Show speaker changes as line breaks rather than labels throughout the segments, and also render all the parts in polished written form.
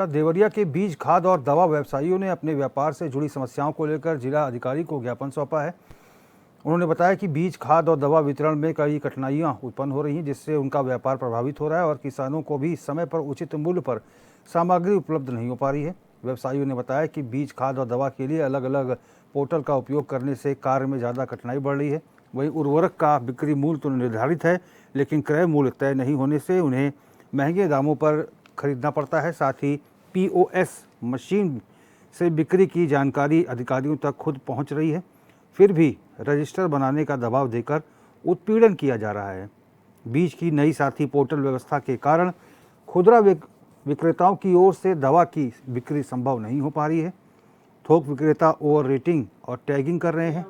देवरिया के बीज खाद और दवा व्यवसायियों ने अपने व्यापार से जुड़ी समस्याओं को लेकर जिला अधिकारी को ज्ञापन सौंपा है। उन्होंने बताया कि बीज खाद और दवा वितरण में कई कठिनाइयां उत्पन्न हो रही हैं, जिससे उनका व्यापार प्रभावित हो रहा है और किसानों को भी समय पर उचित मूल्य पर सामग्री उपलब्ध नहीं हो पा रही है। व्यवसायियों ने बताया कि बीज खाद और दवा के लिए अलग अलग पोर्टल का उपयोग करने से कार्य में ज़्यादा कठिनाई बढ़ रही है। वहीं उर्वरक का बिक्री मूल्य तो निर्धारित है, लेकिन क्रय मूल्य तय नहीं होने से उन्हें महंगे दामों पर खरीदना पड़ता है। साथ ही POS मशीन से बिक्री की जानकारी अधिकारियों तक खुद पहुंच रही है, फिर भी रजिस्टर बनाने का दबाव देकर उत्पीड़न किया जा रहा है। बीज की नई साथी पोर्टल व्यवस्था के कारण खुदरा विक्रेताओं की ओर से दवा की बिक्री संभव नहीं हो पा रही है। थोक विक्रेता ओवर रेटिंग और टैगिंग कर रहे हैं,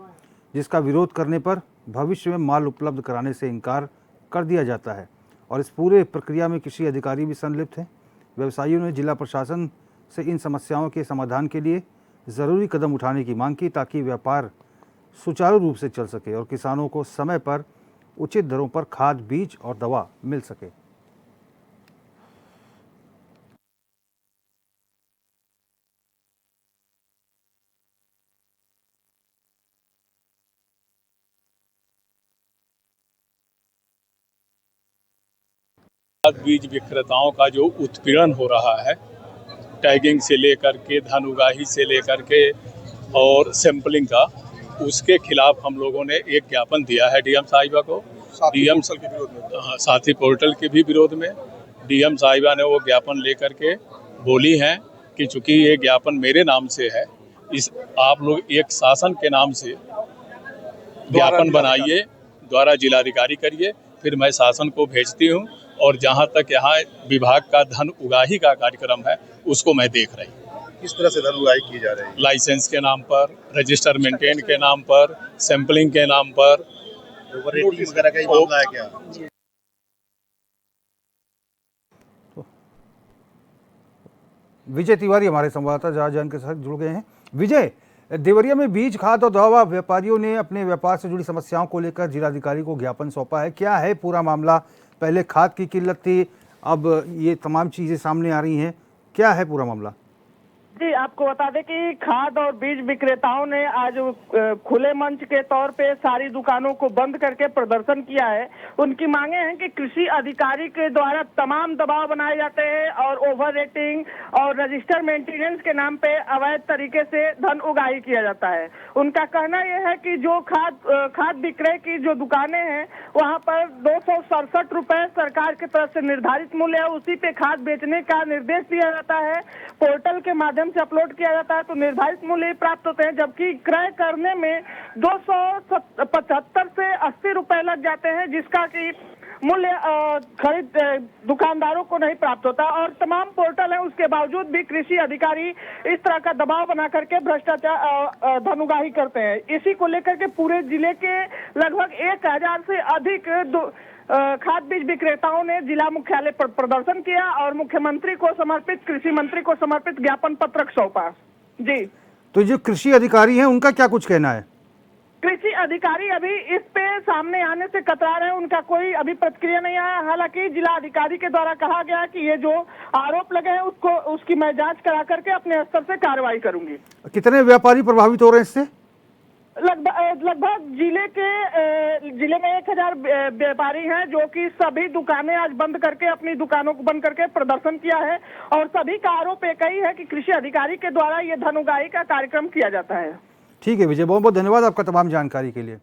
जिसका विरोध करने पर भविष्य में माल उपलब्ध कराने से इनकार कर दिया जाता है और इस पूरे प्रक्रिया में कृषि अधिकारी भी संलिप्त हैं। व्यवसायियों ने जिला प्रशासन से इन समस्याओं के समाधान के लिए ज़रूरी कदम उठाने की मांग की, ताकि व्यापार सुचारू रूप से चल सके और किसानों को समय पर उचित दरों पर खाद, बीज और दवा मिल सके।
बीज विक्रेताओं का जो उत्पीड़न हो रहा है, टैगिंग से लेकर के, धन उगाही से लेकर के और सैंपलिंग का, उसके खिलाफ हम लोगों ने एक ज्ञापन दिया है डीएम साहिबा को। डीएम साथी पोर्टल के भी विरोध में डीएम साहिबा ने वो ज्ञापन लेकर के बोली हैं कि चूंकि ये ज्ञापन मेरे नाम से है, इस आप लोग एक शासन के नाम से ज्ञापन बनाइए, द्वारा जिलाधिकारी करिए, फिर मैं शासन को भेजती हूँ और जहाँ तक यहाँ विभाग का धन उगाही का कार्यक्रम है उसको मैं देख रही हूँ।
किस तरह से धन उगाही की जा रही है?
लाइसेंस के नाम पर, रजिस्टर मेंटेन के नाम पर, सैंपलिंग के नाम पर।
ओवर रेटिंग वगैरह का ही मामला है क्या?
विजय तिवारी हमारे संवाददाता जहां के साथ जुड़ गए हैं। विजय, देवरिया में बीज खाद और दवा व्यापारियों ने अपने व्यापार से जुड़ी समस्याओं को लेकर जिलाधिकारी को ज्ञापन सौंपा है। क्या है पूरा मामला? पहले खाद की किल्लत थी, अब ये तमाम चीजें सामने आ रही हैं, क्या है पूरा मामला?
जी, आपको बता दें कि खाद और बीज विक्रेताओं ने आज खुले मंच के तौर पे सारी दुकानों को बंद करके प्रदर्शन किया है। उनकी मांगे हैं कि कृषि अधिकारी के द्वारा तमाम दबाव बनाए जाते हैं और ओवर रेटिंग और रजिस्टर मेंटेनेंस के नाम पे अवैध तरीके से धन उगाही किया जाता है। उनका कहना यह है कि जो खाद विक्रय की जो दुकानें हैं, वहां पर 267 रुपए सरकार की तरफ से निर्धारित मूल्य है, उसी पे खाद बेचने का निर्देश दिया जाता है। पोर्टल के माध्यम से अपलोड किया जाता है तो निर्धारित मूल्य प्राप्त होते हैं, जबकि क्रय करने में 275 से 80 रुपए लग जाते हैं, जिसका कि मूल्य खरीद दुकानदारों को नहीं प्राप्त होता। और तमाम पोर्टल है, उसके बावजूद भी कृषि अधिकारी इस तरह का दबाव बना करके भ्रष्टाचार धन उगाही करते हैं। इसी को लेकर के पूरे जिले के लगभग 1000 से अधिक खाद बीज विक्रेताओं ने जिला मुख्यालय पर प्रदर्शन किया और मुख्यमंत्री को समर्पित, कृषि मंत्री को समर्पित ज्ञापन पत्रक सौंपा। जी,
तो जो कृषि अधिकारी हैं उनका क्या कुछ कहना है?
कृषि अधिकारी अभी इस पे सामने आने से कतरा रहे हैं, उनका कोई अभी प्रतिक्रिया नहीं आया। हालांकि जिला अधिकारी के द्वारा कहा गया कि ये जो आरोप लगे हैं उसकी मैं जांच करा करके अपने स्तर से कार्रवाई करूंगी।
कितने व्यापारी प्रभावित हो रहे हैं इससे?
लगभग जिले में 1000 व्यापारी हैं, जो कि सभी दुकानें आज बंद करके, अपनी दुकानों को बंद करके प्रदर्शन किया है और सभी का आरोप एक ही है कि कृषि अधिकारी के द्वारा ये धन उगाही का कार्यक्रम किया जाता है।
ठीक है विजय, बहुत बहुत धन्यवाद आपका तमाम जानकारी के लिए।